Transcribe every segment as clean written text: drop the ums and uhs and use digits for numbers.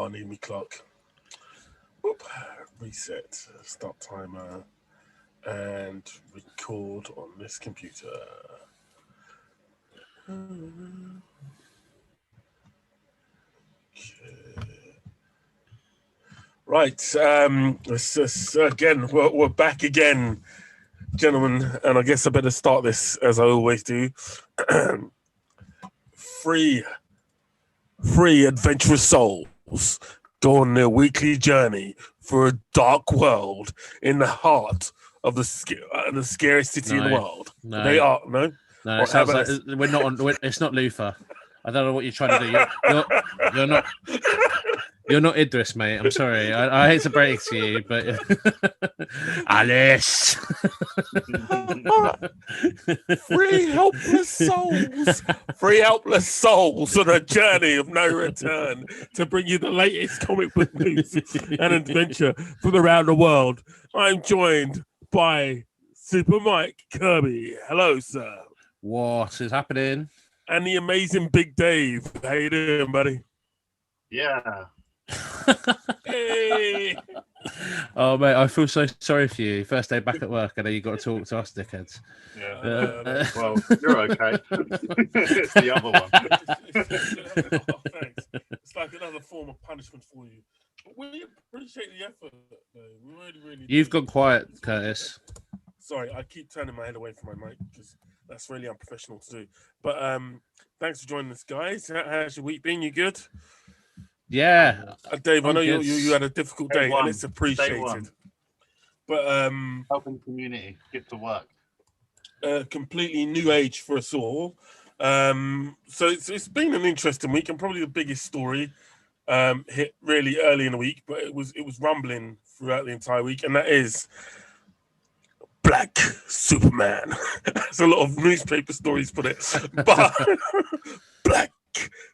Need me clock. Whoop. Reset. Start timer. And record on this computer. Okay. Right. Again, we're back again, gentlemen. And I guess I better start this as I always do. Free adventurous souls go on their weekly journey for a dark world in the heart of the scariest city in the world. No, they are no. No, it sounds like we're not on. It's not Luther. I don't know what you're trying to do. You're not. You're not Idris, mate. I'm sorry. I hate to break it to you, but Alice. Free helpless souls on a journey of no return to bring you the latest comic book news and adventure from around the world. I'm joined by Super Mike Kirby. Hello, sir. What is happening? And the amazing Big Dave. How you doing, buddy? Yeah. Hey. Oh, mate, I feel so sorry for you. First day back at work, and then you got to talk to us, dickheads. Yeah. Well, you're okay. It's the other one. Thanks. It's like another form of punishment for you. But we appreciate the effort, though. We really You've do. gone quiet, Curtis. Sorry, I keep turning my head away from my mic because that's really unprofessional to do. But thanks for joining us, guys. How's your week been? You good? Yeah, Dave, I know you had a difficult day, and it's appreciated. But helping community get to work. Completely new age for us all. So it's been an interesting week, and probably the biggest story hit really early in the week, but it was rumbling throughout the entire week, and that is Black Superman. That's a lot of newspaper stories put it, but Black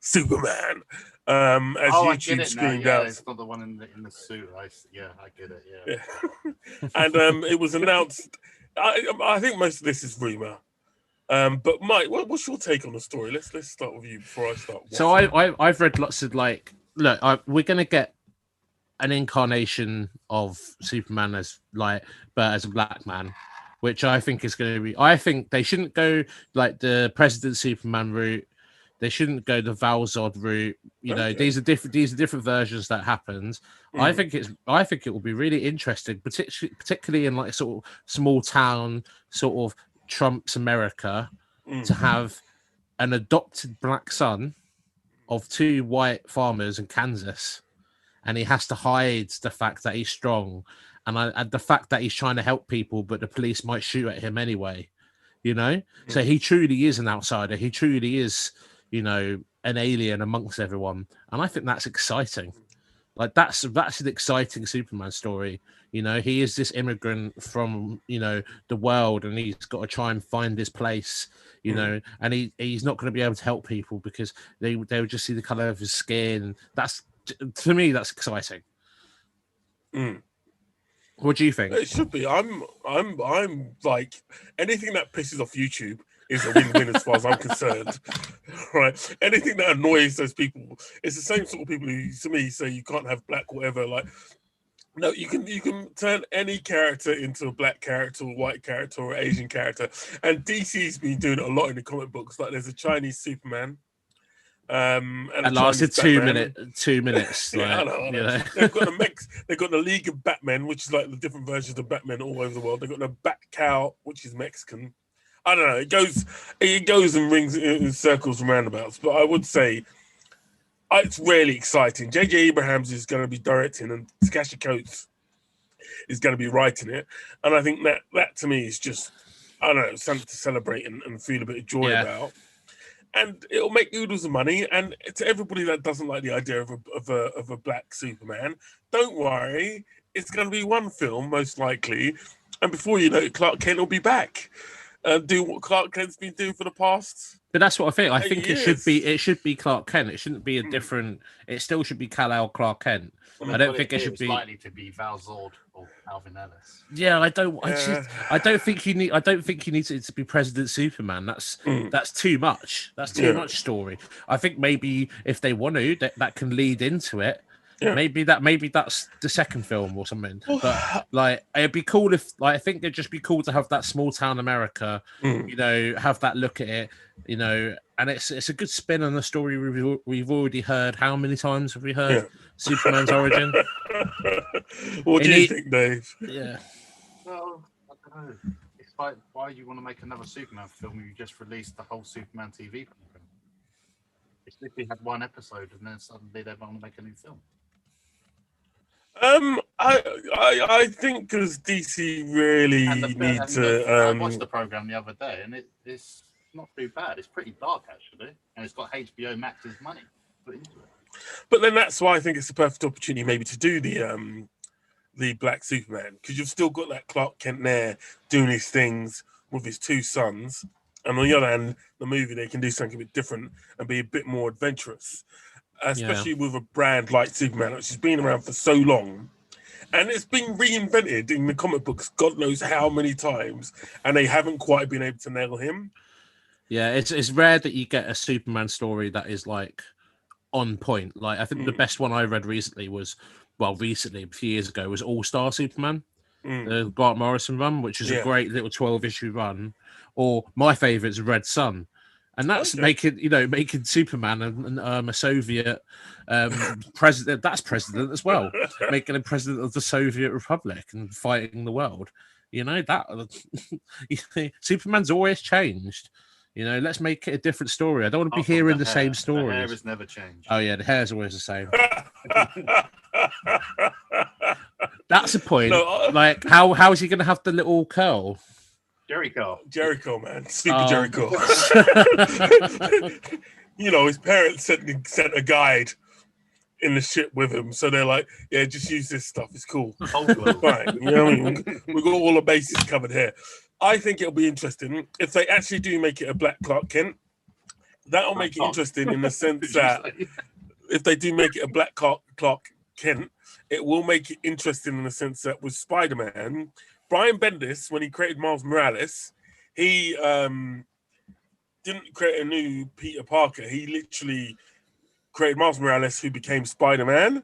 Superman. As YouTube screamed out. It's not the one in the suit. I get it. Yeah. And it was announced. I think most of this is rumor. But Mike, what's your take on the story? Let's start with you before I start. So I've read lots of we're gonna get an incarnation of Superman as a black man, which I think is going to be. I think they shouldn't go like the President Superman route. They shouldn't go the Val-Zod route. You know, these are different versions that happens. I think it will be really interesting, particularly in like sort of small town sort of Trump's America, to have an adopted black son of two white farmers in Kansas, and he has to hide the fact that he's strong and the fact that he's trying to help people, but the police might shoot at him anyway. You know, so he truly is an outsider. He truly is, you know, an alien amongst everyone, and I think that's exciting. Like that's an exciting Superman story. You know, he is this immigrant from, you know, the world, and he's got to try and find his place. You know, and he's not going to be able to help people because they would just see the color of his skin. That's, to me, that's exciting. What do you think? It should be. I'm like anything that pisses off YouTube is a win-win as far as I'm concerned. Right? Anything that annoys those people, it's the same sort of people who, to me, say you can't have black whatever. Like, no, you can turn any character into a black character, or white character, or Asian character. And DC's been doing it a lot in the comic books. Like, there's a Chinese Superman. And it lasted 2 minutes. Yeah, I know. They've got the League of Batmen, which is like the different versions of Batman all over the world. They've got the Bat Cow, which is Mexican. I don't know. It goes and rings in circles and roundabouts. But I would say it's really exciting. J.J. Abrams is going to be directing, and Takashi Coates is going to be writing it. And I think that to me is just, I don't know, something to celebrate and feel a bit of joy about. And it'll make oodles of money. And to everybody that doesn't like the idea of a black Superman, don't worry. It's going to be one film, most likely. And before you know it, Clark Kent will be back. Do what Clark Kent's been doing for the past. But that's what I think. I think years. it should be Clark Kent. It shouldn't be a different. It still should be Kal-El Clark Kent. I don't think it should be likely to be Val-Zod or Alvin Ellis. Yeah, I don't think you need. I don't think you need it to be President Superman. That's too much. That's too much story. I think maybe if they want to, that can lead into it. Yeah. Maybe that's the second film or something. But like, it'd be cool if, like, I think it'd just be cool to have that small town America, you know, have that look at it, you know, and it's a good spin on the story we've already heard. How many times have we heard Superman's origin? What do you think, Dave? Yeah. Well, I don't know. It's like, why do you want to make another Superman film when you just released the whole Superman TV program? It's literally had one episode, and then suddenly they want to make a new film. I think because DC really need to. I watched the program the other day, and it's not too bad. It's pretty dark actually, and it's got HBO Max's money put into it. But then that's why I think it's a perfect opportunity, maybe, to do the Black Superman, because you've still got that Clark Kent there doing his things with his two sons, and on the other hand, the movie they can do something a bit different and be a bit more adventurous. Especially with a brand like Superman, which has been around for so long, and it's been reinvented in the comic books, God knows how many times, and they haven't quite been able to nail him. Yeah, it's rare that you get a Superman story that is like on point. Like, I think the best one I read recently was, a few years ago, was All Star Superman, the Grant Morrison run, which is a great little 12-issue run. Or my favorite is Red Sun. And that's making Superman and a Soviet president. That's president as well, making him president of the Soviet Republic and fighting the world. You know that Superman's always changed. You know, let's make it a different story. I don't want to be hearing the same story. The hair has never changed. Oh yeah, the hair's always the same. That's a point. No, like, how is he going to have the little curl? Jericho, man. Super Jericho. You know, his parents sent a guide in the ship with him. So they're like, yeah, just use this stuff. It's cool. Fine. You know what I mean? We've got all the bases covered here. I think it'll be interesting. If they actually do make it a Black Clark Kent, that'll make it interesting in the sense that if they do make it a Black Clark Kent, it will make it interesting in the sense that with Spider-Man, Brian Bendis, when he created Miles Morales, he didn't create a new Peter Parker. He literally created Miles Morales, who became Spider-Man.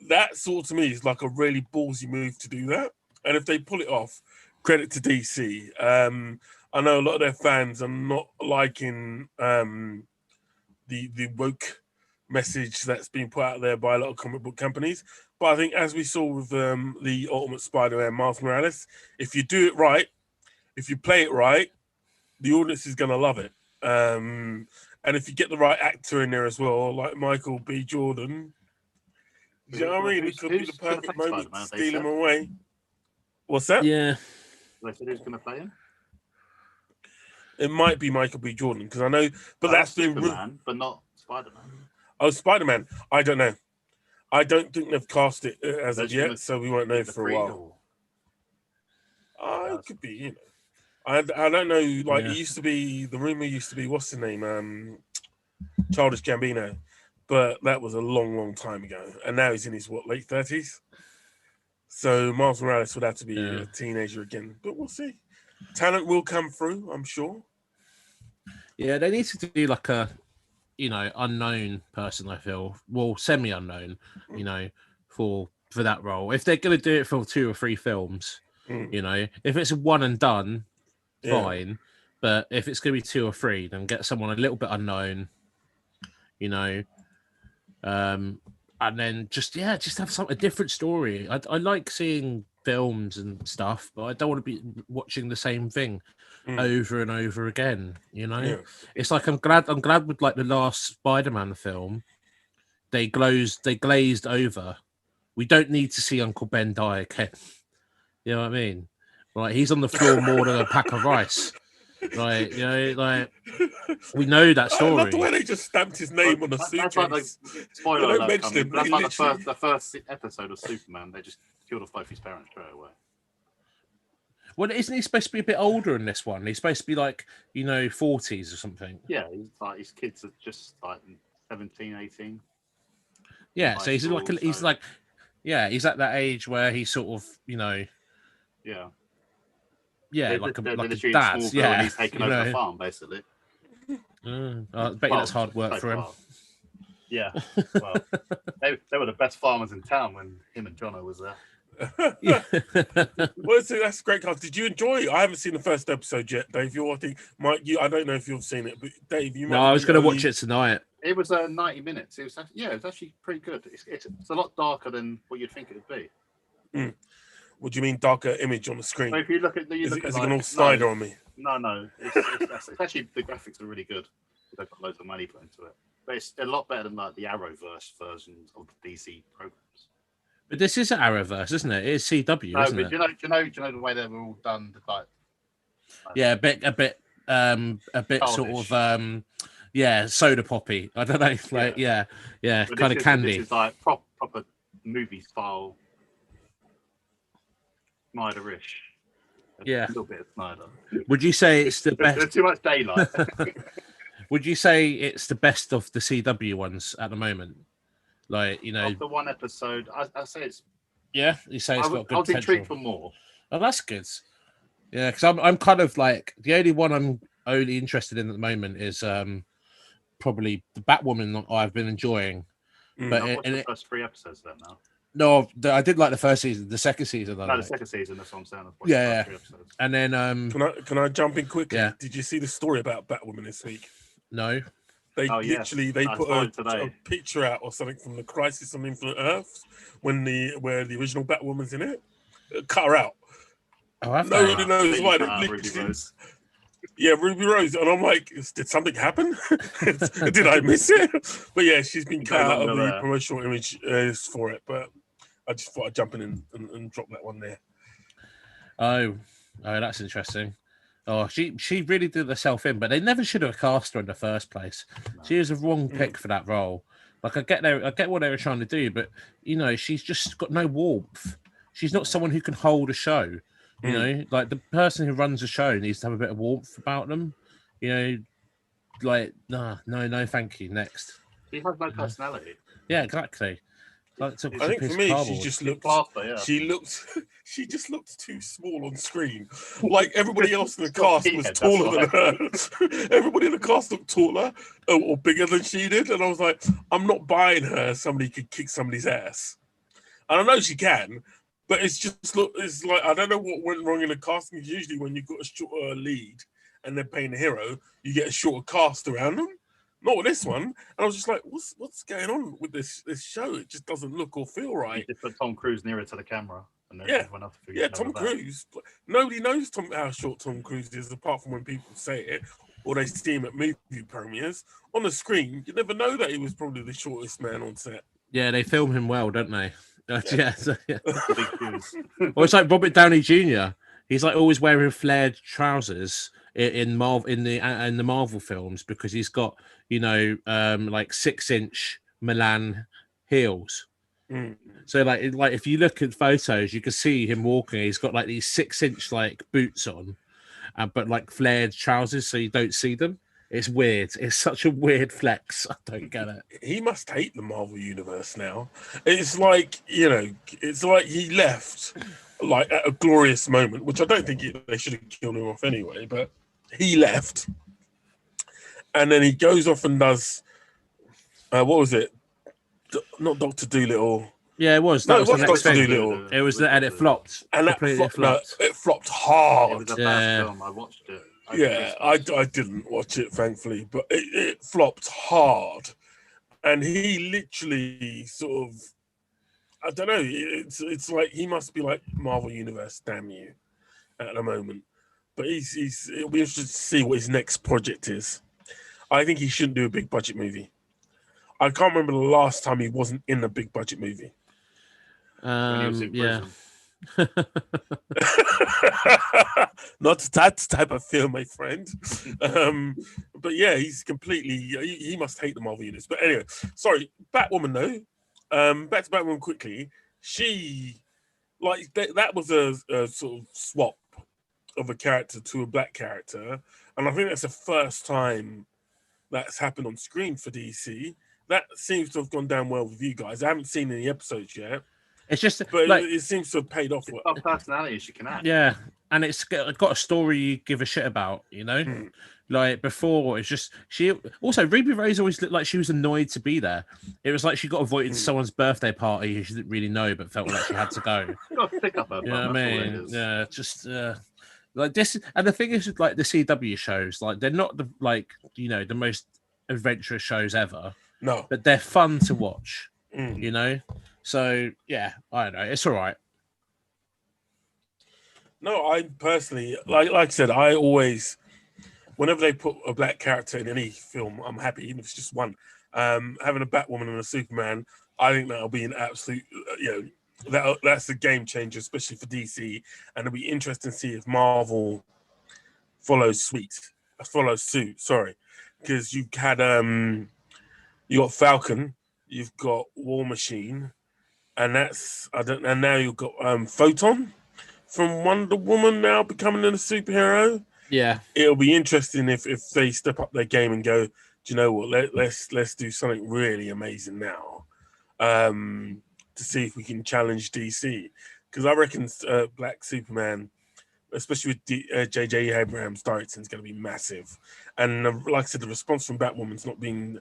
That sort to me is like a really ballsy move to do that. And if they pull it off, credit to DC. I know a lot of their fans are not liking the woke message that's been put out there by a lot of comic book companies. But I think, as we saw with the Ultimate Spider-Man, Miles Morales, if you do it right, if you play it right, the audience is going to love it. And if you get the right actor in there as well, like Michael B. Jordan, do you know what I mean? It could be the perfect moment to steal him away. What's that? Yeah. They said who's going to play him? It might be Michael B. Jordan, because I know, but that's been Superman, but not Spider-Man. Oh, Spider-Man. I don't know. I don't think they've cast it as of yet, so we won't know for a while. It could be, you know. I don't know. Like, it used to be, the rumor used to be, what's the name? Childish Gambino. But that was a long, long time ago. And now he's in his, late 30s? So Miles Morales would have to be a teenager again. But we'll see. Talent will come through, I'm sure. Yeah, they need to do like a, unknown person, I feel. Well, semi-unknown, for that role. If they're going to do it for 2 or 3 films, if it's a one and done, fine. But if it's going to be 2 or 3, then get someone a little bit unknown, and then just have a different story. I like seeing films and stuff, but I don't want to be watching the same thing over and over again. It's like I'm glad with like the last Spider-Man film, they glazed over. We don't need to see Uncle Ben die again. You know what I mean? Like, he's on the floor more than a pack of rice. Like, we know that story. I love the way they just stamped his name on the suitcase. That's like spoiler alert. That's like the first episode of Superman. They just killed off both his parents straight away. Well, isn't he supposed to be a bit older in this one? He's supposed to be like, 40s or something. Yeah, he's like, his kids are just like 17, 18. Yeah, so he's he's at that age where he's sort of, Yeah. Yeah, like a dad. Yeah, he's taken over the farm, basically. I bet you that's hard work for him. Yeah. Well, they were the best farmers in town when him and Jono was there. Well, so that's great, cast. Did you enjoy? I haven't seen the first episode yet, Dave. You're watching, Mike. I don't know if you've seen it, but Dave, you might. No, I was going to watch it tonight. It was 90 minutes. It was actually pretty good. It's a lot darker than what you'd think it would be. Mm. What do you mean darker image on the screen? So if you look at is it going all Snyder on me? No. It's actually the graphics are really good. They've got loads of money put into it, but it's a lot better than like the Arrowverse versions of the DC programs. But this is Arrowverse, isn't it? It is CW, isn't it? Do you know the way they were all done? Like yeah, a bit sort of soda poppy. I don't know, like yeah, kind of candy. This is like proper movie style, Snyder-ish. Yeah, a little bit of Snyder. Would you say it's the best? There's too much daylight. Would you say it's the best of the CW ones at the moment? Like, after one episode, I say it's. Yeah, you say it's got good I was potential. intrigued for more. Oh, that's good. Yeah, because I'm kind of like the only one I'm only interested in at the moment is probably the Batwoman that I've been enjoying. But I've watched the first 3 episodes of that now. No, I did like the first season. The second season, the second season. That's what I'm saying. Yeah. And then, can I jump in quickly? Yeah. Did you see the story about Batwoman this week? No. They they put a picture out or something from the Crisis on Infinite Earths where the original Batwoman's in it. Cut her out. Oh, nobody knows why. Ruby Rose. Yeah, Ruby Rose, and I'm like, did something happen? Did I miss it? But yeah, she's been cut out of the promotional image for it. But I just thought I'd jump in and drop that one there. Oh, that's interesting. Oh, she really did herself in, but they never should have cast her in the first place. No. She was a wrong pick for that role. Like I get what they were trying to do, but she's just got no warmth. She's not someone who can hold a show. You know, like the person who runs a show needs to have a bit of warmth about them. Like no, thank you. Next. She has no personality. Yeah, exactly. Like, I think for me, she just looked. She just looked too small on screen. Like everybody else in the cast was taller than her. Everybody in the cast looked taller or bigger than she did, and I was like, I'm not buying her. Somebody could kick somebody's ass, and I know she can, but it's like I don't know what went wrong in the casting. Usually, when you've got a shorter lead and they're playing a hero, you get a shorter cast around them. Not with this one. And I was just like, what's going on with this show? It just doesn't look or feel right. You just put Tom Cruise nearer to the camera. And then Tom Cruise. Nobody knows how short Tom Cruise is, apart from when people say it or they see him at movie premieres. On the screen, you never know that he was probably the shortest man on set. Yeah, they film him well, don't they? Yeah. Well, it's like Robert Downey Jr. He's like always wearing flared trousers in the Marvel films because he's got like 6-inch Milan heels. So like if you look at photos, you can see him walking. He's got like these 6-inch like boots on, but like flared trousers, so you don't see them. It's weird. It's such a weird flex. I don't get it. He must hate the Marvel universe now. It's like it's like he left like at a glorious moment, which I don't think they should have killed him off anyway. But he left, and then he goes off and does what was it? Not Dr. Dolittle. Yeah, it was. That was the next thing. It was and it flopped. And that flopped. It flopped hard. It was a bad film. I watched it. I didn't watch it, thankfully, but it flopped hard. And he literally sort of, I don't know, it's like he must be like Marvel Universe, damn you, at the moment. But it'll be interesting to see what his next project is. I think he shouldn't do a big budget movie. I can't remember the last time he wasn't in a big budget movie. When he was in prison. Not that type of film, my friend. But yeah, he's completely. He must hate the Marvel universe. But anyway, sorry. Batwoman though. Back to Batwoman quickly. She, like that was a sort of swap of a character to a black character, and I think that's the first time that's happened on screen for DC. That seems to have gone down well with you guys. I haven't seen any episodes yet. It's just, but it seems to have paid off. What personality she can act. Yeah, and it's got a story you give a shit about, you know. Like before, it's just she. Also, Ruby Rose always looked like she was annoyed to be there. It was like she got invited to someone's birthday party who she didn't really know, but felt like she had to go. Pick up her You know bum, what I that's all it mean? is. Yeah, just like this. And the thing is, with, like the CW shows, like they're not the the most adventurous shows ever, No. but they're fun to watch. You know, so yeah, I don't know. It's all right. No, I personally, like I said, I always, whenever they put a black character in any film, I'm happy, even if it's just one. Having a Batwoman and a Superman, I think that'll be an absolute, that's a game changer, especially for DC. And it'll be interesting to see if Marvel follows suit. Sorry, because you've had you got Falcon, you've got War Machine, and and now you've got Photon from Wonder Woman now becoming a superhero. Yeah, It'll be interesting if they step up their game and go, do you know what? Let's do something really amazing now, to see if we can challenge DC. Because I reckon Black Superman, especially with J.J. Abrams directing, is going to be massive. And like I said, the response from Batwoman's not been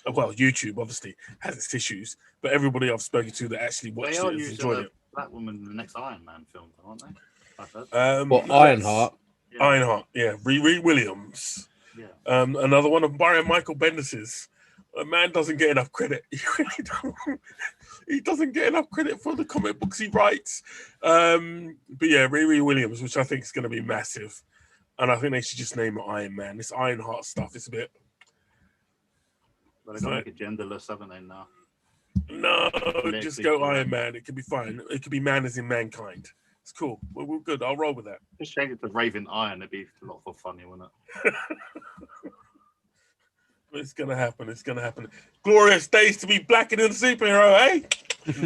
YouTube obviously has its issues, but everybody I've spoken to that actually watched it has enjoyed it. Batwoman in the next Iron Man film, aren't they? Ironheart. Yeah. Ironheart, yeah. Riri Williams. Yeah. Another one of Michael Bendis's. A man doesn't get enough credit. He really don't. He doesn't get enough credit for the comic books he writes. But yeah, Riri Williams, which I think is going to be massive. And I think they should just name it Iron Man. This Ironheart stuff is a bit... But they've got to make it genderless, haven't they, now? No, just go Iron Man. It could be fine. It could be man as in mankind. It's cool. We're good. I'll roll with that. Just change it to Raven Iron. It'd be a lot more funny, wouldn't it? It's gonna happen. It's gonna happen. Glorious days to be blacker than a superhero, eh?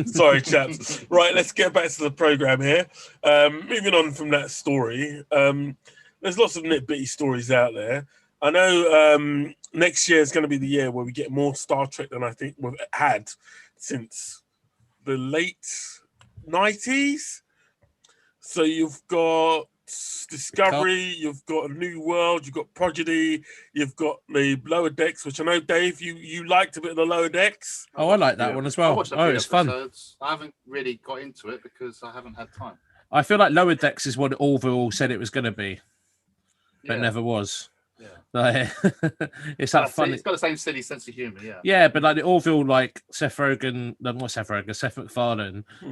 Sorry, chaps. Right, let's get back to the program here. Moving on from that story. There's lots of nitbitty stories out there. I know next year is going to be the year where we get more Star Trek than I think we've had since the late 90s. So you've got Discovery, you've got A New World, you've got Prodigy, you've got the Lower Decks, which I know, Dave, you liked a bit of the Lower Decks. Oh, I like that one as well. It's fun. I haven't really got into it because I haven't had time. I feel like Lower Decks is what Orville said it was going to be, but never was. Yeah. Like, it's that fun. It's got the same silly sense of humor, yeah. Yeah, but like the Orville, like Seth MacFarlane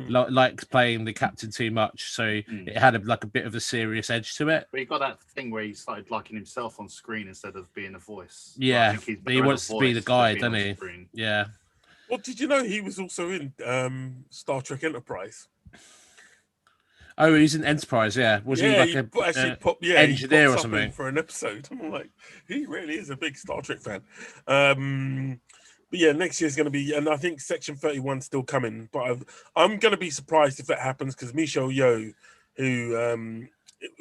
liked playing the captain too much, so it had a bit of a serious edge to it. But he got that thing where he started liking himself on screen instead of being a voice. Yeah, he wants to be the guy, doesn't he? Screen. Yeah. Well, did you know he was also in Star Trek Enterprise? Oh, he's in Enterprise, yeah. Was he like engineer or something for an episode? I'm like, he really is a big Star Trek fan. But yeah, next year's going to be, and I think Section 31's still coming. But I'm going to be surprised if that happens because Michelle Yeoh, who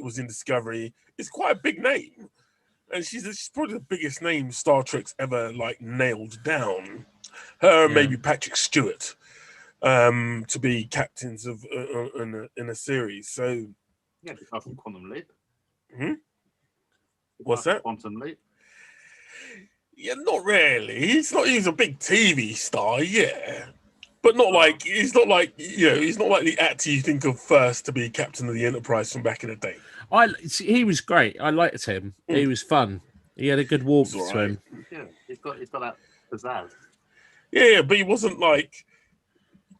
was in Discovery, is quite a big name, and she's probably the biggest name Star Trek's ever nailed down. Her and maybe Patrick Stewart. To be captains of in a series. So yeah, from Quantum Leap. What's that? Quantum Leap. Yeah, not really. He's a big TV star, yeah. But not like he's not like the actor you think of first to be captain of the Enterprise from back in the day. He was great. I liked him. He was fun. He had a good warmth to him. Yeah, he's got that pizzazz. Yeah, but he wasn't like.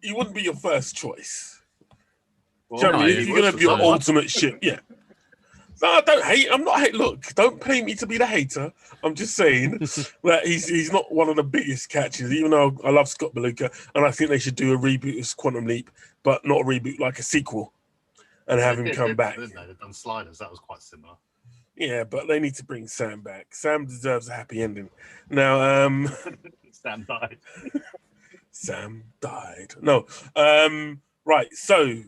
He wouldn't be your first choice. Well, Do you know what I mean? If you're gonna have your ultimate ship, yeah. No, I don't hate. I'm not hate. Look, don't pay me to be the hater. I'm just saying that he's not one of the biggest catches. Even though I love Scott Beluga, and I think they should do a reboot of Quantum Leap, but not a reboot, like a sequel, and have him come back. They've done Sliders. That was quite similar. Yeah, but they need to bring Sam back. Sam deserves a happy ending. Now, Sam died. Sam died. No. Right. So,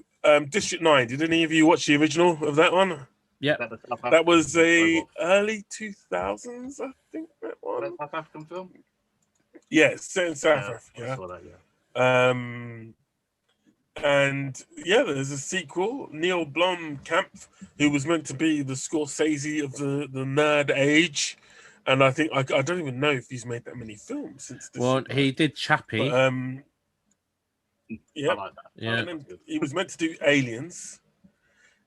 District 9. Did any of you watch the original of that one? Yeah. That was a early 2000s, I think. That one. Was that South African film? Yeah, set in South Africa. I saw that, yeah. And yeah, there's a sequel. Neil Blomkamp, who was meant to be the Scorsese of the nerd age, and I think I don't even know if he's made that many films since this. Well, he did Chappie. But, I yeah, like that. Yeah. and then he was meant to do Aliens.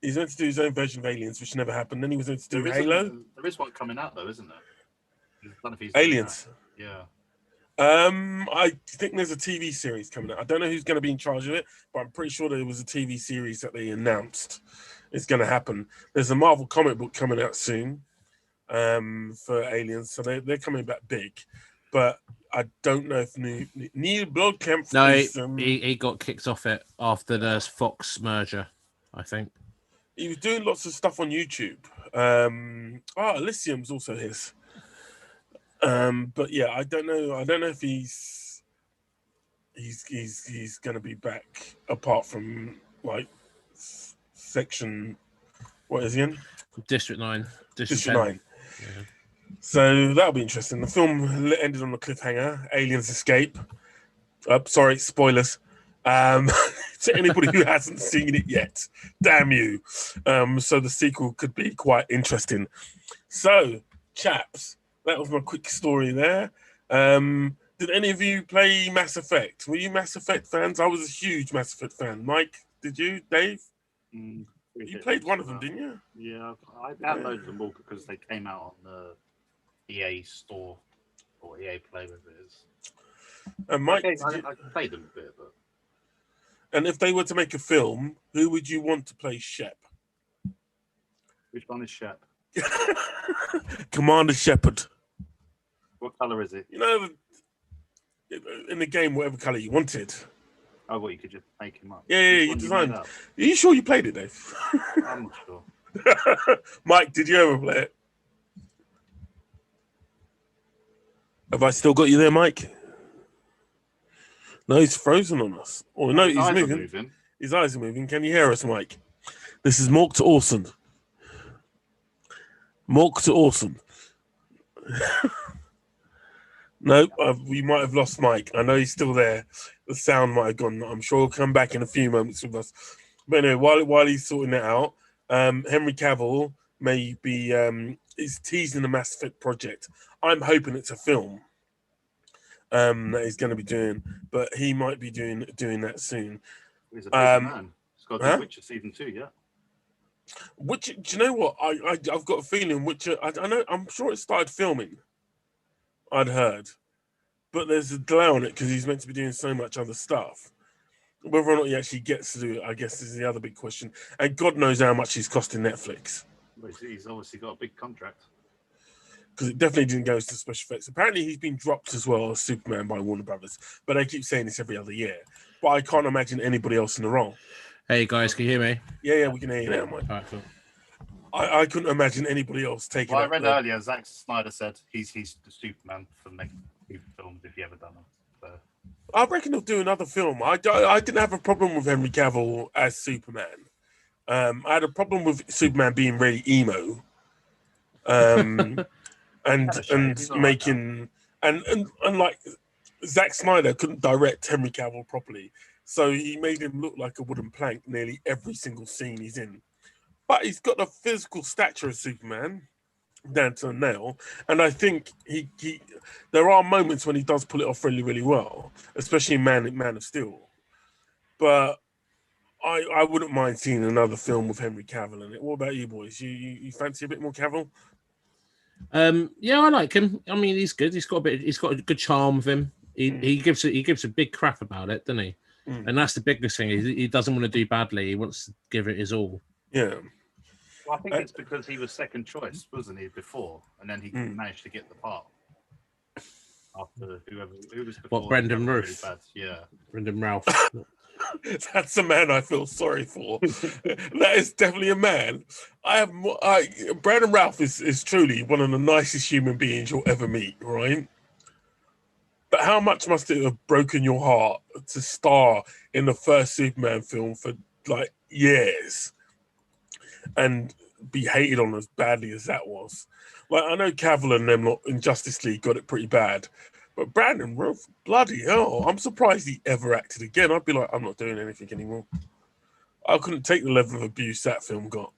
He's meant to do his own version of Aliens, which never happened. Then he was meant to do Halo. There is one coming out though, isn't there? I don't know if he's Aliens. Yeah. I think there's a TV series coming out. I don't know who's going to be in charge of it, but I'm pretty sure there was a TV series that they announced it's going to happen. There's a Marvel comic book coming out soon for Aliens, so they're coming back big. But I don't know if Neil Blomkamp. No, is, he got kicked off it after the Fox merger, I think. He was doing lots of stuff on YouTube. Elysium's also his. But yeah, I don't know. I don't know if he's going to be back apart from like section. What is he in? District 9. District 9. Yeah. So that'll be interesting. The film ended on a cliffhanger. Aliens escape. Sorry, spoilers. To anybody who hasn't seen it yet, damn you. So the sequel could be quite interesting. So, chaps, that was my quick story there. Did any of you play Mass Effect? Were you Mass Effect fans? I was a huge Mass Effect fan. Mike, did you? Dave? You played one of them, didn't you? Yeah, I downloaded them all because they came out on the EA store or EA Play, whatever it is. And Mike, I played them a bit, but. And if they were to make a film, who would you want to play Shep? Which one is Shep? Commander Shepard. What color is it? You know, in the game, whatever color you wanted. Oh, well, you could just make him up. Yeah, you designed. Are you sure you played it, Dave? I'm not sure. Mike, did you ever play it? Have I still got you there, Mike? No, he's frozen on us. Oh, no, he's moving. His eyes are moving. Can you hear us, Mike? This is Mork to Orson. Mork to Orson. Nope, we might have lost Mike. I know he's still there. The sound might have gone. I'm sure he'll come back in a few moments with us. But anyway, while he's sorting that out, Henry Cavill may be is teasing the Mass Effect project. I'm hoping it's a film that he's going to be doing, but he might be doing that soon. He's a busy man. He's got to do Witcher season 2, yeah. Witcher, do you know what? I've got a feeling Witcher. I know. I'm sure it started filming. I'd heard, but there's a delay on it because he's meant to be doing so much other stuff. Whether or not he actually gets to do it, I guess, is the other big question. And God knows how much he's costing Netflix. Well, he's obviously got a big contract. Because it definitely didn't go to special effects. Apparently, he's been dropped as well as Superman by Warner Brothers, but they keep saying this every other year. But I can't imagine anybody else in the role. Hey guys, can you hear me? Yeah, we can hear you now, Mike. All right, cool. I couldn't imagine anybody else taking. Well, I read earlier, Zack Snyder said he's the Superman for the next few films if he ever done them. So. I reckon he'll do another film. I didn't have a problem with Henry Cavill as Superman. I had a problem with Superman being really emo. And making and like Zack Snyder couldn't direct Henry Cavill properly, so he made him look like a wooden plank nearly every single scene he's in. But he's got the physical stature of Superman down to a nail, and I think he there are moments when he does pull it off really, really well, especially in Man of Steel. But I wouldn't mind seeing another film with Henry Cavill in it. What about you boys? You fancy a bit more Cavill? Yeah, I like him. I mean, he's good. He's got a good charm with him. He gives a big crap about it, doesn't he? And that's the biggest thing. He doesn't want to do badly. He wants to give it his all. Yeah. Well, I think it's because he was second choice, wasn't he, before, and then he managed to get the part after who was before. What, Brendan Ruth? Really bad. Yeah, Brendan Ralph. That's a man I feel sorry for. That is definitely a man. Brandon Ralph is truly one of the nicest human beings you'll ever meet, right? But how much must it have broken your heart to star in the first Superman film for like years and be hated on as badly as that was? Like, I know Cavill and them lot in Justice League got it pretty bad, But Brandon Routh, bloody hell, I'm surprised he ever acted again. I'd be like, I'm not doing anything anymore. I couldn't take the level of abuse that film got.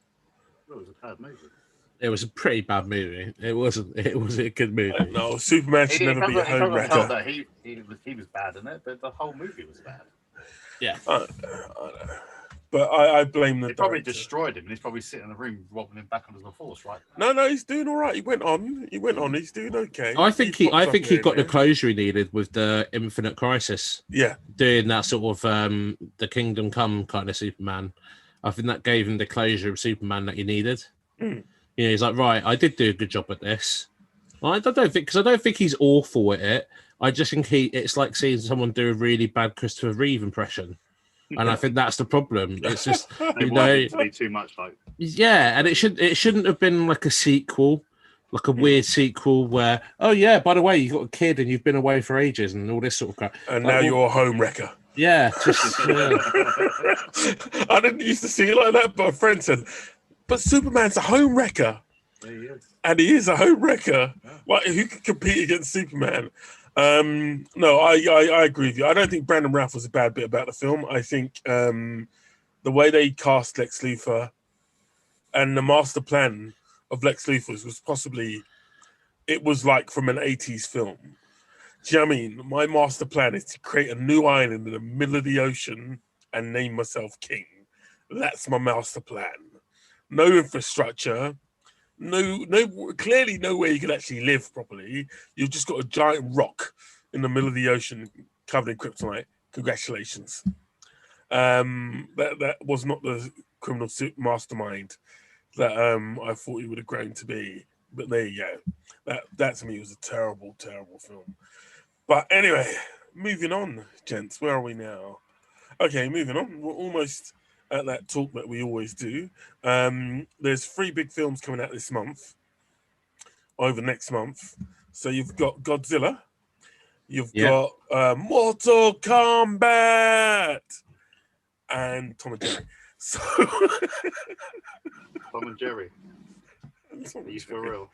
It was a bad movie. It was a pretty bad movie. It wasn't. It was a good movie. No, Superman should never be a home wrecker. That he was bad in it, but the whole movie was bad. Yeah. I know. But I blame the They probably director. destroyed him, and he's probably sitting in the room wobbling back under the force, right? No, he's doing all right. He went on. He's doing okay. I think he got the there. closure he needed with the Infinite Crisis. Yeah. Doing that sort of the Kingdom Come kind of Superman. I think that gave him the closure of Superman that he needed. Mm. You know, he's like, right, I did do a good job at this. I don't think he's awful at it. I just think it's like seeing someone do a really bad Christopher Reeve impression. And I think that's the problem. It's just They want it to be too much like. Yeah, and it shouldn't have been like a sequel, like a weird sequel where, oh yeah, by the way, you got a kid and you've been away for ages and all this sort of crap. And now you're a home wrecker. Yeah, just I didn't used to see it like that, but a friend said, but Superman's a home wrecker. There he is. And he is a home wrecker. Yeah. Like, who can compete against Superman? No, I agree with you. I don't think Brandon Routh was a bad bit about the film. I think the way they cast Lex Luthor and the master plan of Lex Luthor was possibly, it was like from an 80s film. Do you know what I mean? My master plan is to create a new island in the middle of the ocean and name myself king. That's my master plan. No infrastructure. Clearly nowhere you can actually live properly. You've just got a giant rock in the middle of the ocean covered in kryptonite. Congratulations. That was not the criminal mastermind that I thought he would have grown to be. But there you go. That to me was a terrible, terrible film. But anyway, moving on, gents. Where are we now? Okay, moving on. We're almost at that talk that we always do. There's 3 big films coming out this month, over next month. So you've got Godzilla, you've got Mortal Kombat, and Tom and Jerry. So Tom and Jerry. He's for real.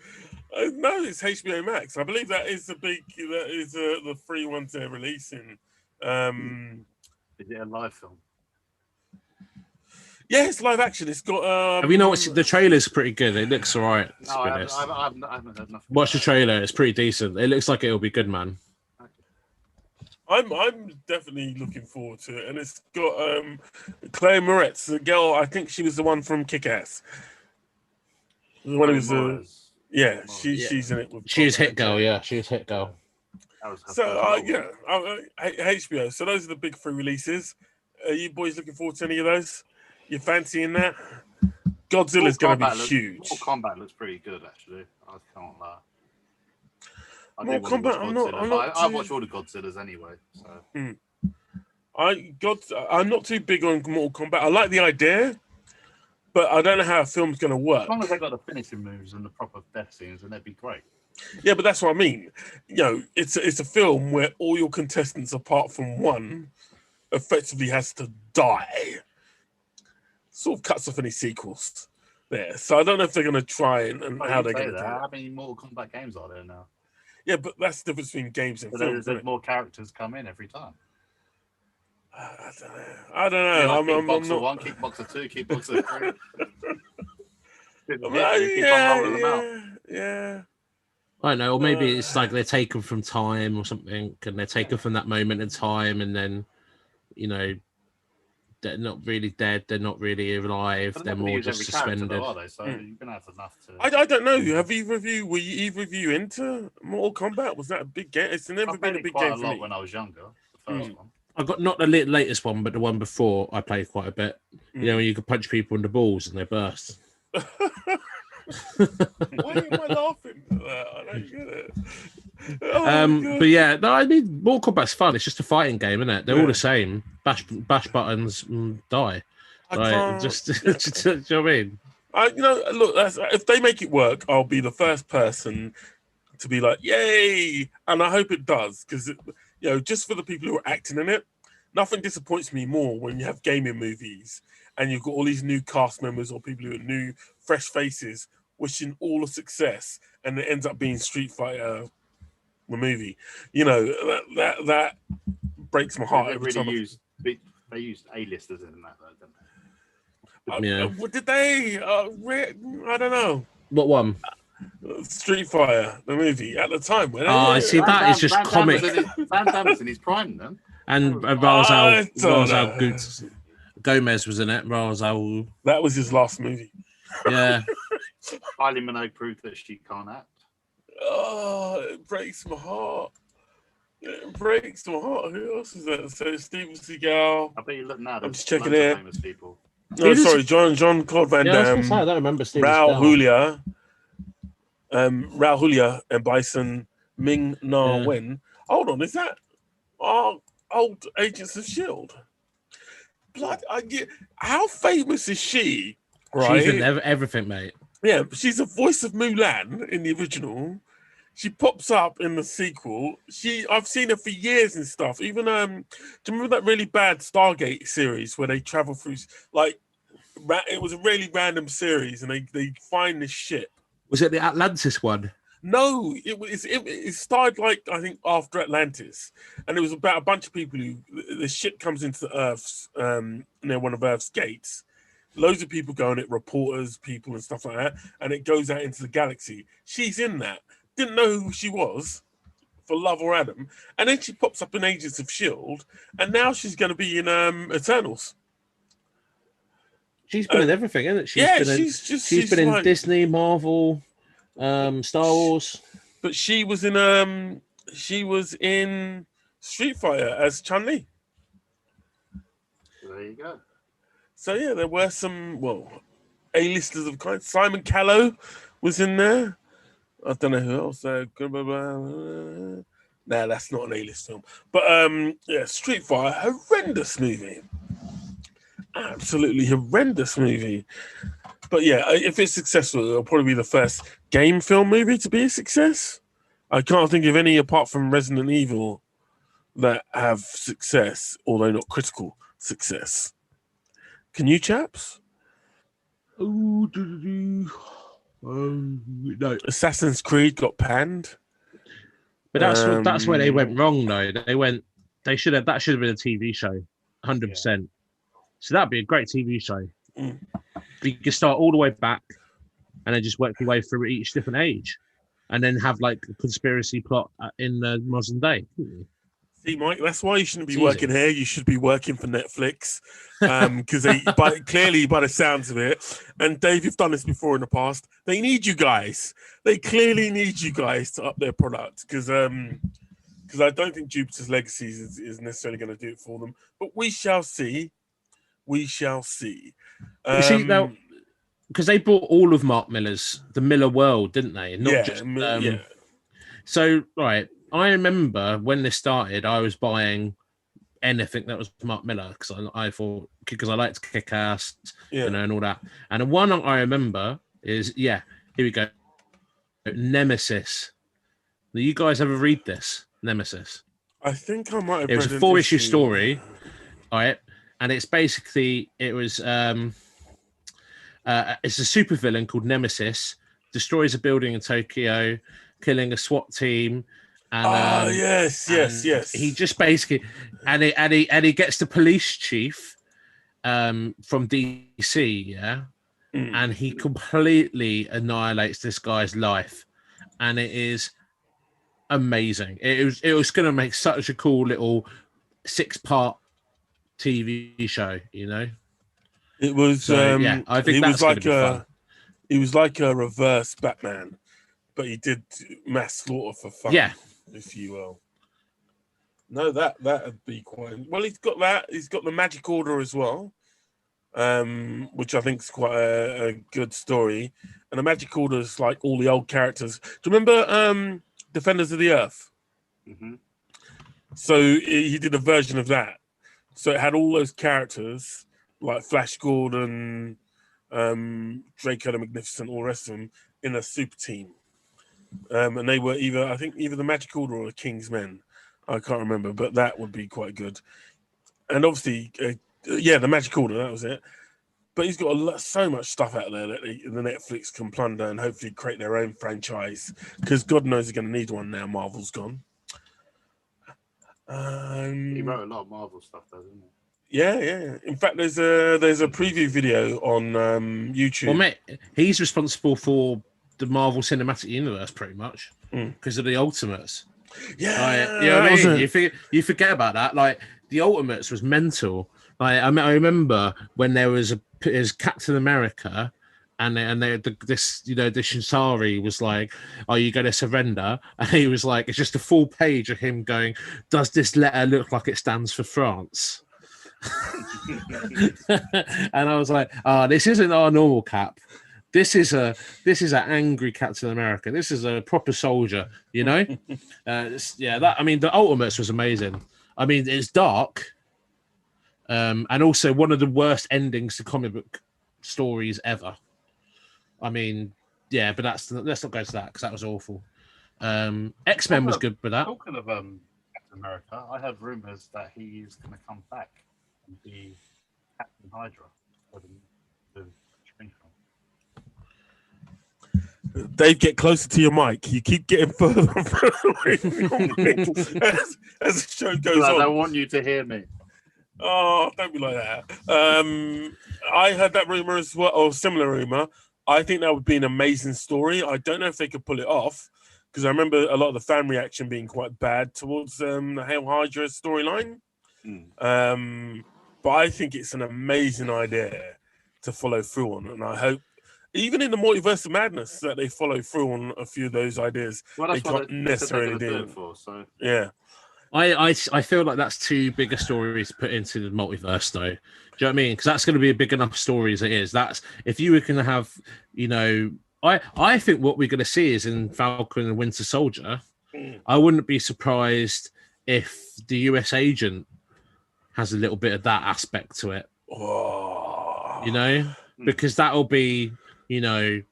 No, it's HBO Max. I believe that is the 3 ones they're releasing. Is it a live film? Yeah, it's live action. It's got. Have you noticed the trailer's pretty good? It looks alright. No, I haven't heard nothing. Watch the trailer. It's pretty decent. It looks like it'll be good, man. I'm definitely looking forward to it, and it's got Claire Moretz, the girl. I think she was the one from Kick-Ass. The one who was she's in it. With she is Hit Girl. Yeah, she is Hit Girl. So HBO. So those are the big 3 releases. Are you boys looking forward to any of those? You fancying that? Godzilla's going to be huge. Mortal Kombat looks pretty good, actually. I can't lie. Mortal Kombat, I watch all the Godzillas anyway. So. I'm not too big on Mortal Kombat. I like the idea, but I don't know how a film's going to work. As long as they got the finishing moves and the proper death scenes, then that'd be great. Yeah, but that's what I mean. You know, it's a film where all your contestants, apart from one, effectively has to die. Sort of cuts off any sequels there. So I don't know if they're going to try and how they're going to do it. How many Mortal Kombat games are there now? Yeah, but that's the difference between games and films. There's more characters come in every time. I don't know. I'm Kickboxer 1, Kickboxer 2, Kickboxer 3. Yeah. I don't know, or maybe it's like they're taken from time or something, and they're taken from that moment in time, and then, you know, they're not really dead, they're not really alive, they're more just suspended. Though, are they? So you're gonna have enough to. I don't know. Were either of you into Mortal Kombat? Was that a big game? It's never been a big game for me. When I was younger, the first one. I got not the latest one, but the one before I played quite a bit. You know, when you could punch people in the balls and they burst. Why am I laughing at that? I don't get it. But yeah, no, I mean, Mortal Kombat's fun. It's just a fighting game, isn't it? They're all the same. Bash buttons, die. Like, just do you know what I mean? Look, if they make it work, I'll be the first person to be like, yay! And I hope it does, because just for the people who are acting in it, nothing disappoints me more when you have gaming movies and you've got all these new cast members or people who are new, fresh faces wishing all the success, and it ends up being Street Fighter the movie. You know, that breaks my heart every time. They used A-listers in that, though, didn't Yeah. What did they? I don't know. What one? Street Fighter, the movie at the time. When I see. That is just comic. Van Damme was in his prime then. And I Ra's don't al know. Gomez was in it. Ra's al. That was his last movie. Yeah. Kylie Minogue proved that she can't act. Oh, it breaks my heart. It breaks my heart. Who else is that? So Steven Seagal. I bet you look now. I'm just checking it. Famous people. No, sorry, John Claude Van Yeah, I was gonna Damme. say, I don't remember Steven Raul Seagal. Julia. Raul Julia and Bison Ming Na Yeah. Wen. Hold on, is that our old Agents of S.H.I.E.L.D.? Blood, how famous is she? Right? She's in everything, mate. Yeah, she's the voice of Mulan in the original. She pops up in the sequel. I've seen her for years and stuff. Even do you remember that really bad Stargate series where they travel through it was a really random series and they find this ship. Was it the Atlantis one? No, it started like I think after Atlantis, and it was about a bunch of people who the ship comes into the Earth's near one of Earth's gates. Loads of people go on it, reporters, people, and stuff like that, and it goes out into the galaxy. She's in that. Didn't know who she was for Love or Adam, and then she pops up in Agents of S.H.I.E.L.D., and now she's going to be in Eternals. She's been in everything, isn't she? She's been in like, Disney, Marvel, Star Wars. But she was in Street Fighter as Chun-Li. There you go. So yeah, there were some A-listers of kind. Simon Callow was in there. I don't know who else. Nah, that's not an A-list film. But yeah, Street Fighter, horrendous movie. Absolutely horrendous movie. But yeah, if it's successful, it'll probably be the first game film movie to be a success. I can't think of any apart from Resident Evil that have success, although not critical success. Can you, chaps? No. Assassin's Creed got panned. But that's where they went wrong, though. That should have been a TV show, 100%. Yeah. So that'd be a great TV show. Mm. You can start all the way back, and then just work your way through each different age, and then have like a conspiracy plot in the modern day. See, Mike, that's why you shouldn't be working here. You should be working for Netflix, because clearly, by the sounds of it, and Dave, you've done this before in the past. They need you guys. They clearly need you guys to up their product, because I don't think Jupiter's Legacy is necessarily going to do it for them. But we shall see. We shall see. You see now, because they bought all of Mark Miller's The Miller World, didn't they? Not just. Yeah. So right. I remember when this started, I was buying anything that was Mark Miller because I like to kick ass, and all that. And the one I remember is here we go, Nemesis. Do you guys ever read this Nemesis? I think I might have. It was a 4-issue story, all right, and it's basically it's a supervillain called Nemesis destroys a building in Tokyo, killing a SWAT team. And, yes. He just basically, and he gets the police chief from DC, and he completely annihilates this guy's life, and it is amazing. It was going to make such a cool little 6-part TV show, you know. It was. I think that's going to be fun. He was like a reverse Batman, but he did mass slaughter for fun. Yeah. If you will. No, that'd be quite. Well, he's got that. He's got the Magic Order as well, which I think is quite a good story. And the Magic Order is like all the old characters. Do you remember Defenders of the Earth? Mm-hmm. So he did a version of that. So it had all those characters like Flash Gordon, Draco the Magnificent, all the rest of them in a super team. And they were either the Magic Order or the King's Men. I can't remember, but that would be quite good. And obviously, the Magic Order, that was it. But he's got so much stuff out there that the Netflix can plunder and hopefully create their own franchise, because God knows they're going to need one now. Marvel's gone. He wrote a lot of Marvel stuff, though, didn't he? Yeah. In fact, there's a preview video on YouTube. Well, mate, he's responsible for the Marvel Cinematic Universe pretty much because of the Ultimates. Yeah, you know what I mean? You forget about that. Like the Ultimates was mental. Like I remember when there was Captain America, and this Shinsari was like, "Are you going to surrender?" And he was like, "It's just a full page of him going, does this letter look like it stands for France?" And I was like, this isn't our normal Cap. This is an angry Captain America. This is a proper soldier, you know. The Ultimates was amazing. I mean, it's dark, and also one of the worst endings to comic book stories ever. I mean, yeah, but let's not go to that because that was awful. X-Men was good with that. Talking of Captain America, I heard rumors that he's going to come back and be Captain Hydra for the Spring film. Dave, get closer to your mic. You keep getting further and further away from your mic as the show goes on. I don't want you to hear me. Oh, don't be like that. I heard that rumor as well, or similar rumor. I think that would be an amazing story. I don't know if they could pull it off, because I remember a lot of the fan reaction being quite bad towards the Hail Hydra storyline. But I think it's an amazing idea to follow through on, and I hope, even in the Multiverse of Madness, that they follow through on a few of those ideas. Well, that's they what can't necessarily do it for. So yeah. I feel like that's too big a story to put into the multiverse, though. Do you know what I mean? Because that's going to be a big enough story as it is. That's if you were going to have, I think what we're going to see is in Falcon and Winter Soldier. I wouldn't be surprised if the US agent has a little bit of that aspect to it. Oh. Because that'll be, But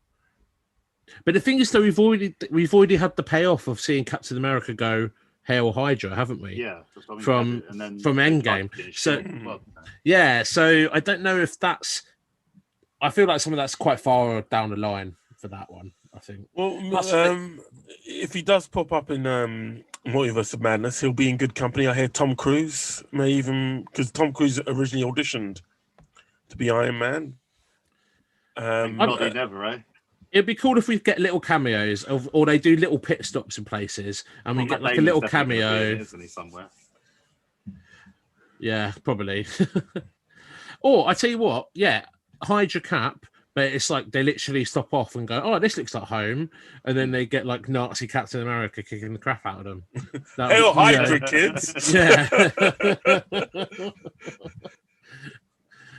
the thing is, though, we've already had the payoff of seeing Captain America go Hail Hydra, haven't we? Yeah, from Endgame. So I don't know if that's. I feel like some of that's quite far down the line for that one. I think. Well, if he does pop up in Multiverse of Madness, he'll be in good company. I hear Tom Cruise may even, because Tom Cruise originally auditioned to be Iron Man. Never, eh? It'd be cool if we get little cameos or they do little pit stops in places, and we get like a little cameo. Isn't he somewhere? Yeah, probably. Or I tell you what, Hydra Cap, but it's like they literally stop off and go, "Oh, this looks like home," and then they get like Nazi Captain America kicking the crap out of them. Hail Hydra, kids! Yeah.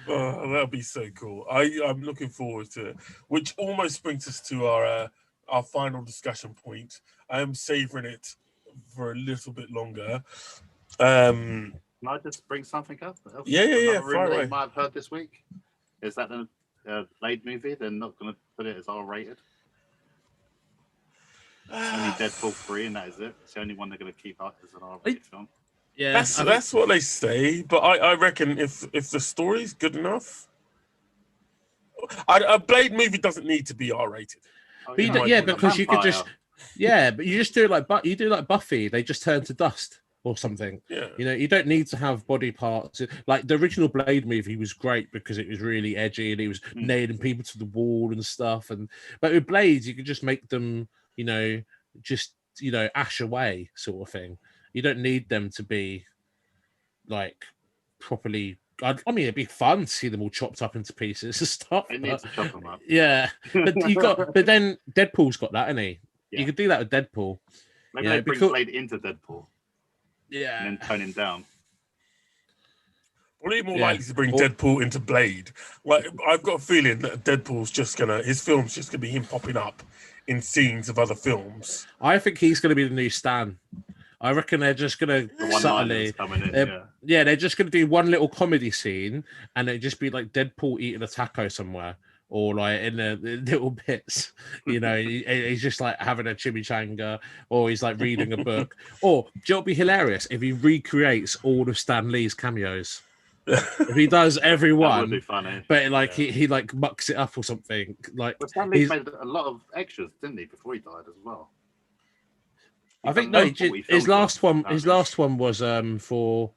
Oh, that'll be so cool. I'm looking forward to it. Which almost brings us to our final discussion point. I am savouring it for a little bit longer. Can I just bring something up? Yeah. Rumor that you might have heard this week is that the Blade movie, they're not going to put it as R-rated. Only Deadpool 3, and that is it. It's the only one they're going to keep out as an R-rated film. Yeah, that's what they say, but I reckon if the story's good enough, a Blade movie doesn't need to be R-rated. Because you could just, but you just do it like Buffy. They just turn to dust or something. Yeah, you don't need to have body parts. Like the original Blade movie was great because it was really edgy and it was nailing people to the wall and stuff. But with Blades, you could just make them, ash away sort of thing. You don't need them to be like properly. I mean, it'd be fun to see them all chopped up into pieces and stuff. They need to chop them up. Yeah, but then Deadpool's got that, hasn't he? Yeah. You could do that with Deadpool. Maybe they bring Blade into Deadpool. Yeah, and then tone him down. Probably more likely to bring Deadpool into Blade. Like, I've got a feeling that his film's just gonna be him popping up in scenes of other films. I think he's gonna be the new Stan. I reckon they're just gonna subtly, they're just gonna do one little comedy scene, and it'd just be like Deadpool eating a taco somewhere, or like in the little bits, he's just like having a chimichanga, or he's like reading a book. Or it'll be hilarious if he recreates all of Stan Lee's cameos. If he does every That would one, be funny. but like he like mucks it up or something. Like But Stan Lee he's, made a lot of extras, didn't he, before he died as well? I think done no, multiple films his last one. His apparently. last one was for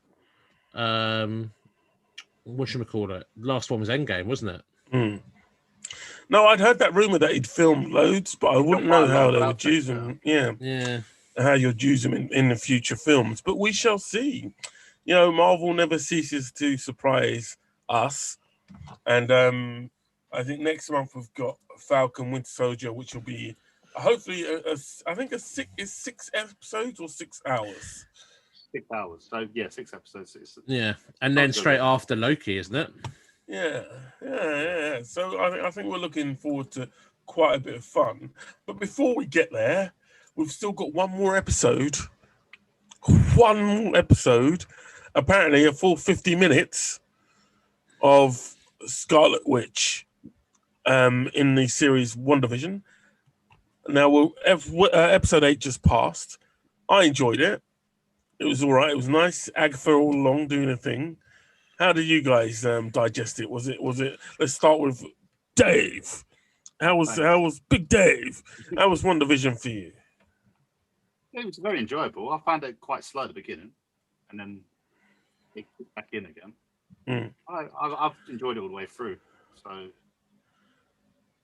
whatchamacallit. Last one was Endgame, wasn't it? Mm. No, I'd heard that rumor that he'd filmed loads, but I wouldn't know how they would use them. Yeah, how you'd use them in the future films. But we shall see. You know, Marvel never ceases to surprise us, and I think next month we've got Falcon Winter Soldier, which will be hopefully I think is 6 episodes or 6 hours. 6 hours. So yeah, 6 episodes. Yeah, and then straight after Loki, isn't it? Yeah. So I think we're looking forward to quite a bit of fun. But before we get there, we've still got one more episode. Apparently a full 50 minutes of Scarlet Witch in the series WandaVision. Now, episode 8 just passed. I enjoyed it. It was all right. It was nice. Agatha all along doing a thing. How did you guys digest it? Was it? Let's start with Dave. How was Big Dave? How was WandaVision for you? It was very enjoyable. I found it quite slow at the beginning, and then it kicked back in again. I've enjoyed it all the way through. So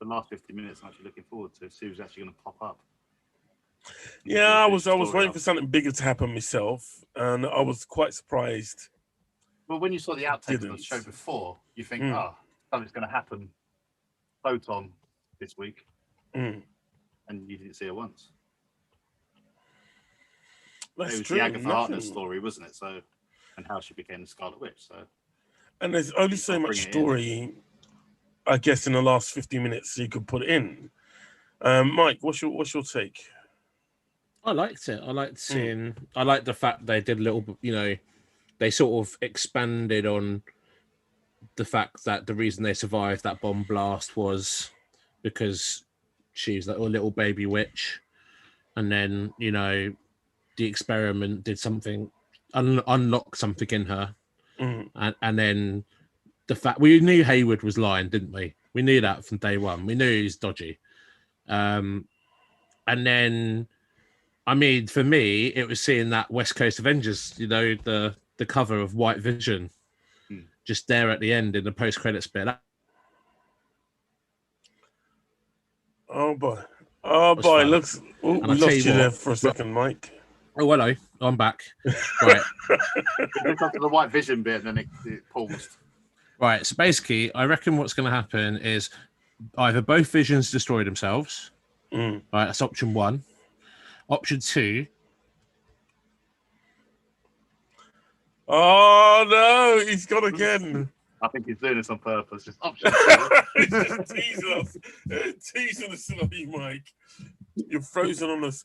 the last 50 minutes, I'm actually looking forward to see who's actually going to pop up. Yeah, I was waiting for something bigger to happen myself, and I was quite surprised. Well, when you saw the outtakes of the show before, you think, something's going to happen. Photon this week, and you didn't see her once. That's it was true. The Agatha Harkness story, wasn't it? So, and how she became the Scarlet Witch. So, and there's only so much story, I guess, in the last 50 minutes you could put in. Mike, what's your take? I liked it. I liked seeing. I liked the fact they did a little. They sort of expanded on the fact that the reason they survived that bomb blast was because she's like a little baby witch, and then the experiment did something, unlocked something in her, and then the fact we knew Hayward was lying, didn't we? We knew that from day one. We knew he was dodgy, and then. I mean, for me, it was seeing that West Coast Avengers, the cover of White Vision, just there at the end in the post-credits bit. Oh boy! Looks. We lost you there for a second, Mike. Oh, hello. I'm back. Right. It got to the White Vision bit, and then it paused. Right. So basically, I reckon what's going to happen is either both Visions destroy themselves. Right. That's option 1. Option 2. Oh no, he's gone again. I think he's doing this on purpose. Just option 2. He's just teasing us, Mike. You're frozen on us.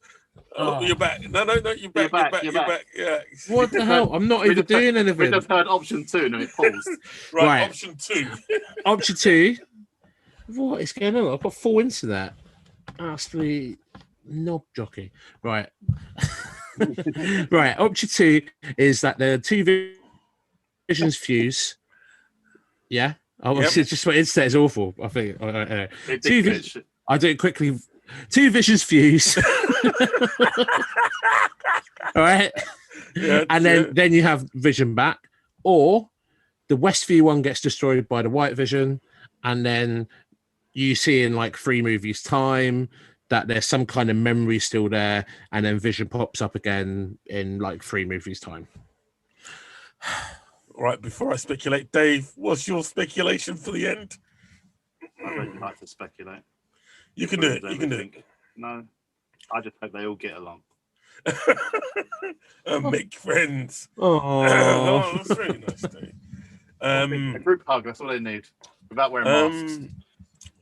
Oh, you're back. No, you're back. You're back. Yeah. What the hell? I'm not even doing anything. We just heard option 2 and it paused. Right. Option 2. Option 2. What is going on? I've got 4 into that. Absolutely knob jockey. Right. Right. Option 2 is that the 2 visions fuse. Yeah. Just what it says awful. I think. I do it quickly. 2 visions fuse. All right. Yeah, and then you have Vision back, or the Westview one gets destroyed by the White Vision, and then you see in like 3 movies time that there's some kind of memory still there, and then Vision pops up again in like 3 movies time. Right, before I speculate, Dave, what's your speculation for the end? I don't like to speculate. You can do it. You can do it. No, I just hope they all get along. Make friends. Oh, that's really nice, Dave. A group hug, that's all they need. Without wearing masks.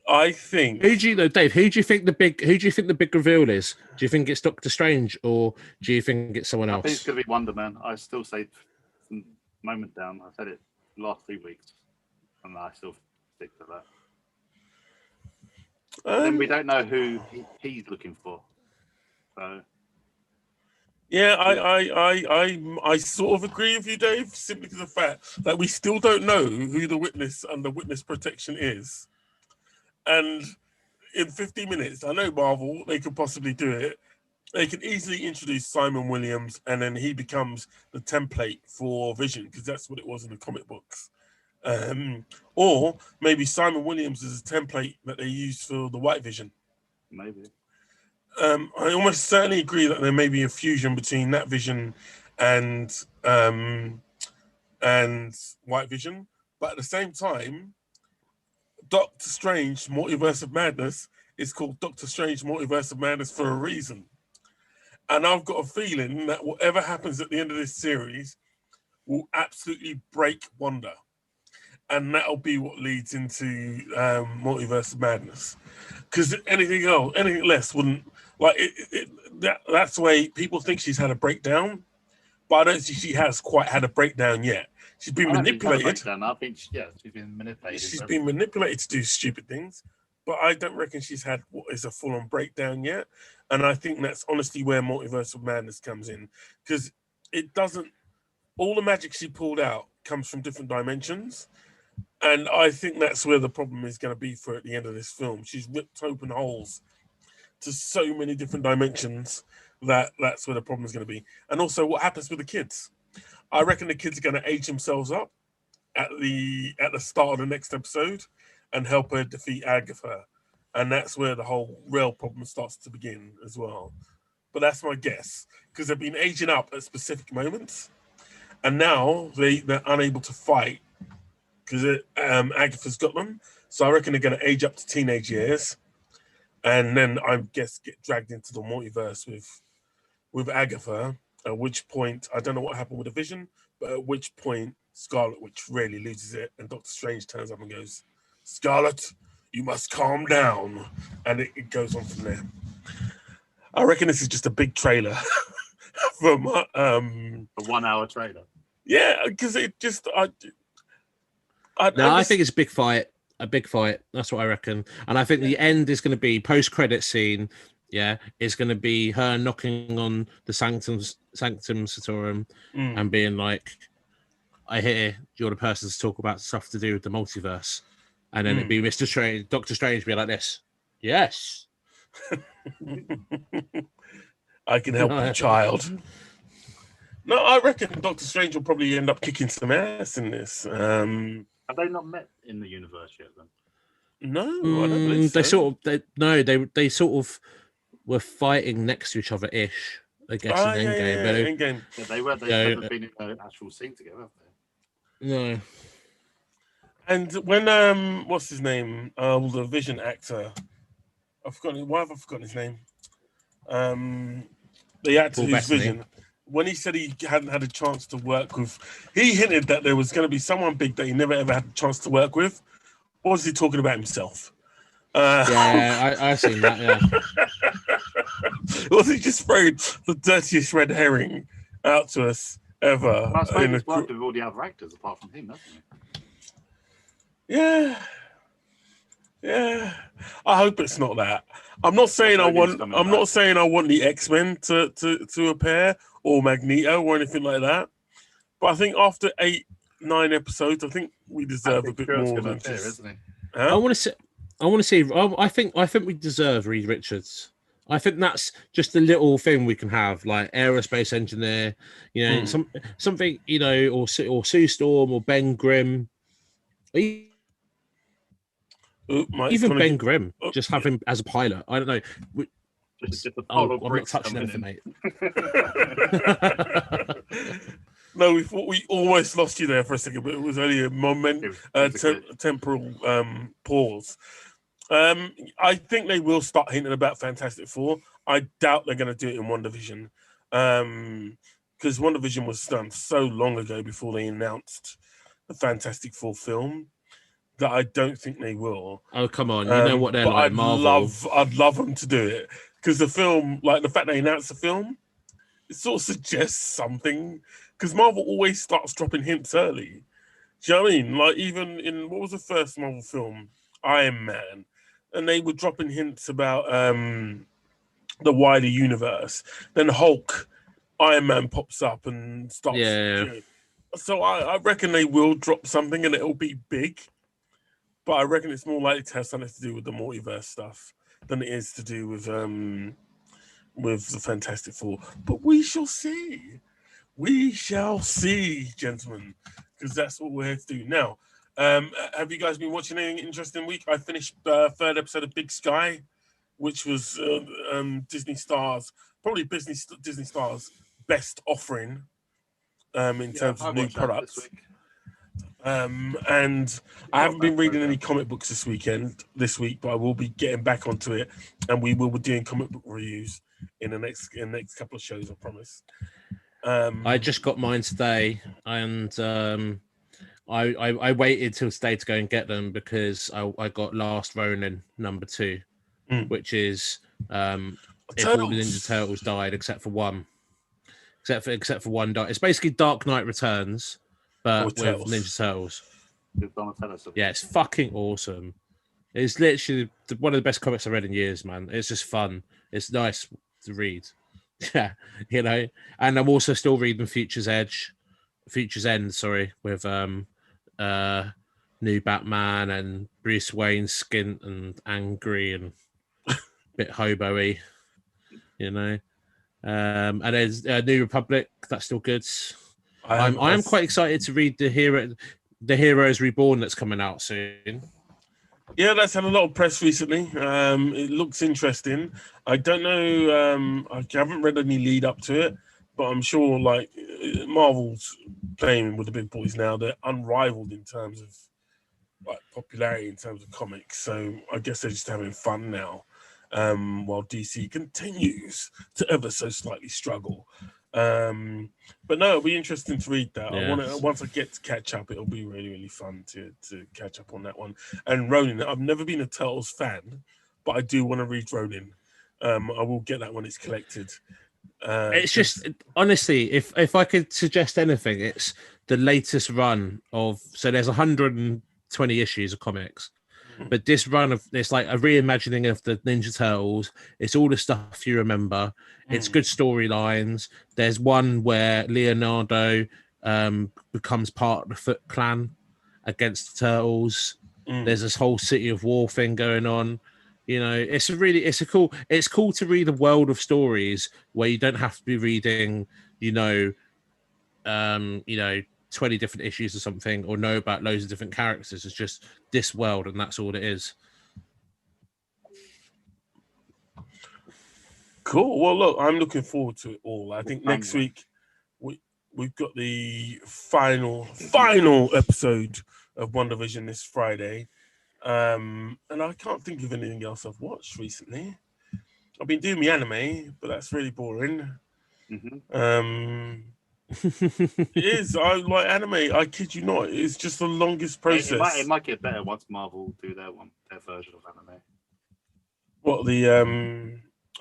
I think. Dave? Who do you think the big reveal is? Do you think it's Doctor Strange, or do you think it's someone else? I think it's going to be Wonder Man. I still say from moment down. I said it the last 3 weeks, and I still stick to that. And we don't know who he's looking for. So Yeah, I sort of agree with you, Dave, simply because of the fact that we still don't know who the witness under witness protection is. And in 50 minutes, I know Marvel, they could possibly do it. They could easily introduce Simon Williams and then he becomes the template for Vision, because that's what it was in the comic books. Or maybe Simon Williams is a template that they use for the White Vision. Maybe. I almost certainly agree that there may be a fusion between that Vision and White Vision, but at the same time, Doctor Strange Multiverse of Madness is called Doctor Strange Multiverse of Madness for a reason. And I've got a feeling that whatever happens at the end of this series will absolutely break Wanda. And that'll be what leads into Multiverse of Madness. Because anything else, anything less wouldn't, like, that's the way people think she's had a breakdown, but I don't think she has quite had a breakdown yet. She's been manipulated. I think, she's been manipulated. She's been manipulated to do stupid things, but I don't reckon she's had what is a full-on breakdown yet. And I think that's honestly where Multiverse of Madness comes in, because it doesn't, all the magic she pulled out comes from different dimensions. And I think that's where the problem is going to be for at the end of this film. She's ripped open holes to so many different dimensions that's where the problem is going to be. And also what happens with the kids. I reckon the kids are going to age themselves up at the start of the next episode and help her defeat Agatha. And that's where the whole real problem starts to begin as well. But that's my guess, because they've been aging up at specific moments. And now they're unable to fight because Agatha's got them. So I reckon they're going to age up to teenage years. And then I guess get dragged into the multiverse with Agatha, at which point, I don't know what happened with the Vision, but at which point Scarlet Witch really loses it and Doctor Strange turns up and goes, Scarlet, you must calm down. And it goes on from there. I reckon this is just a big trailer from a 1 hour trailer. Yeah, because it just I think it's a big fight. A big fight. That's what I reckon. And I think the end is going to be post-credit scene. Yeah, it's going to be her knocking on the Sanctum Sanctorum and being like, I hear you're the person to talk about stuff to do with the multiverse. And then it'd be Mr. Strange, Doctor Strange be like this. Yes. I can help the child. No, I reckon Doctor Strange will probably end up kicking some ass in this. Have they not met in the universe yet then? No, I don't believe so. They sort of were fighting next to each other ish, I guess, in Endgame. Endgame. Yeah, they've never been in an actual scene together, have they? No. And when what's his name? The Vision actor. Why have I forgotten his name? The actor who's Vision. When he said he hadn't had a chance to work with, he hinted that there was going to be someone big that he never ever had a chance to work with. What was he talking about himself? I've seen that, yeah. Was he just throwing the dirtiest red herring out to us ever? I suppose he's worked with all the other actors apart from him, hasn't he? Yeah. I hope it's not that. I'm not saying I want the X-Men to appear or Magneto or anything like that. But I think after 8-9 episodes, I think we deserve a bit more than just. Isn't he? Huh? I want to see. I think we deserve Reed Richards. I think that's just a little thing we can have, like aerospace engineer, something, or Sue Storm or Ben Grimm. Even Ben Grimm, just have him as a pilot. I don't know. I'm not touching anything, mate. No, we almost lost you there for a second, but it was only a temporal pause. I think they will start hinting about Fantastic Four. I doubt they're going to do it in WandaVision, because WandaVision was done so long ago before they announced the Fantastic Four film that I don't think they will. Oh, come on. You know what they're like, Marvel. I'd love them to do it, because the film, like the fact they announced the film, it sort of suggests something, because Marvel always starts dropping hints early. Do you know what I mean? Like even in, what was the first Marvel film? Iron Man. And they were dropping hints about the wider universe. Then Hulk Iron Man pops up and starts. Yeah. You know, so I reckon they will drop something and it'll be big. But I reckon it's more likely to have something to do with the multiverse stuff than it is to do with the Fantastic Four. But we shall see. We shall see, gentlemen, because that's what we're here to do. Now, have you guys been watching anything interesting week? I finished third episode of Big Sky, which was Disney Star's, probably Disney Star's best offering in terms of new products. And I haven't been reading any comic books this week, but I will be getting back onto it, and we will be doing comic book reviews in the next couple of shows, I promise. I just got mine today, and I waited till today to go and get them because I got Last Ronin #2, which is if all the Ninja Turtles died except for one, except for one died. It's basically Dark Knight Returns, but with Ninja Turtles. Yeah, it's fucking awesome. It's literally one of the best comics I've read in years, man. It's just fun. It's nice to read. Yeah, you know. And I'm also still reading Future's End, with new Batman and Bruce Wayne skint and angry and a bit hobo-y, you know. And there's New Republic, that's still good. I'm quite excited to read the Heroes Reborn that's coming out soon. Yeah, that's had a lot of press recently. It looks interesting. I don't know. I haven't read any lead up to it, but I'm sure like Marvel's playing with the big boys now. They're unrivaled in terms of like popularity in terms of comics. So I guess they're just having fun now, while DC continues to ever so slightly struggle. But no, it'll be interesting to read that. Yeah. I want to, once I get to catch up, it'll be really, really fun to catch up on that one. And Ronin, I've never been a Turtles fan, but I do want to read Ronin. I will get that when it's collected. It's just honestly, if I could suggest anything, it's the latest run of. So there's 120 issues of comics. But this run of it's like a reimagining of the Ninja Turtles. It's all the stuff you remember. It's good storylines. There's one where Leonardo becomes part of the Foot Clan against the Turtles. There's this whole City of War thing going on. You know, it's cool to read a world of stories where you don't have to be reading, 20 different issues or something, or know about loads of different characters. It's just this world, and that's all it is. Cool. Well, look, I'm looking forward to it all. I think next week we've got the final episode of WandaVision this Friday, and I can't think of anything else I've watched recently. I've been doing my anime, but that's really boring. It is. I like anime. I kid you not. It's just the longest process. It might get better once Marvel do their version of anime. What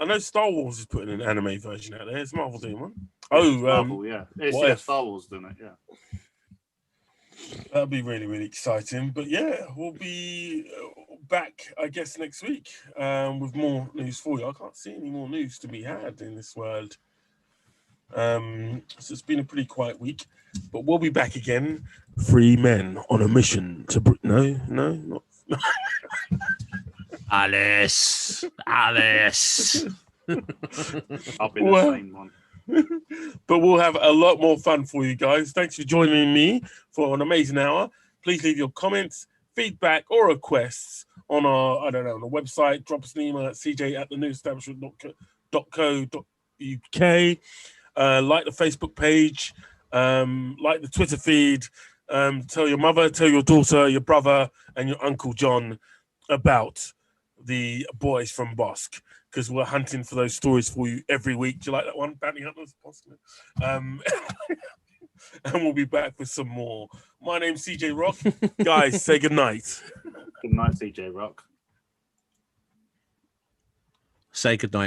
I know Star Wars is putting an anime version out there. Is Marvel doing one? Marvel, yeah. It's Star Wars doing it, yeah. That'll be really, really exciting. But yeah, we'll be back, I guess, next week with more news for you. I can't see any more news to be had in this world. So it's been a pretty quiet week, but we'll be back again. 3 men on a mission to no, not Alice. I'll be the same one. But we'll have a lot more fun for you guys. Thanks for joining me for an amazing hour. Please leave your comments, feedback, or requests on our, on the website. Drop us an email at cj@thenewestablishment.co.uk. Like the Facebook page, like the Twitter feed. Tell your mother, tell your daughter, your brother, and your Uncle John about the boys from Bossk, because we're hunting for those stories for you every week. Do you like that one? Bounty Hunters, Bossk. And we'll be back with some more. My name's CJ Rock. Guys, say good night. Good night, CJ Rock. Say good night.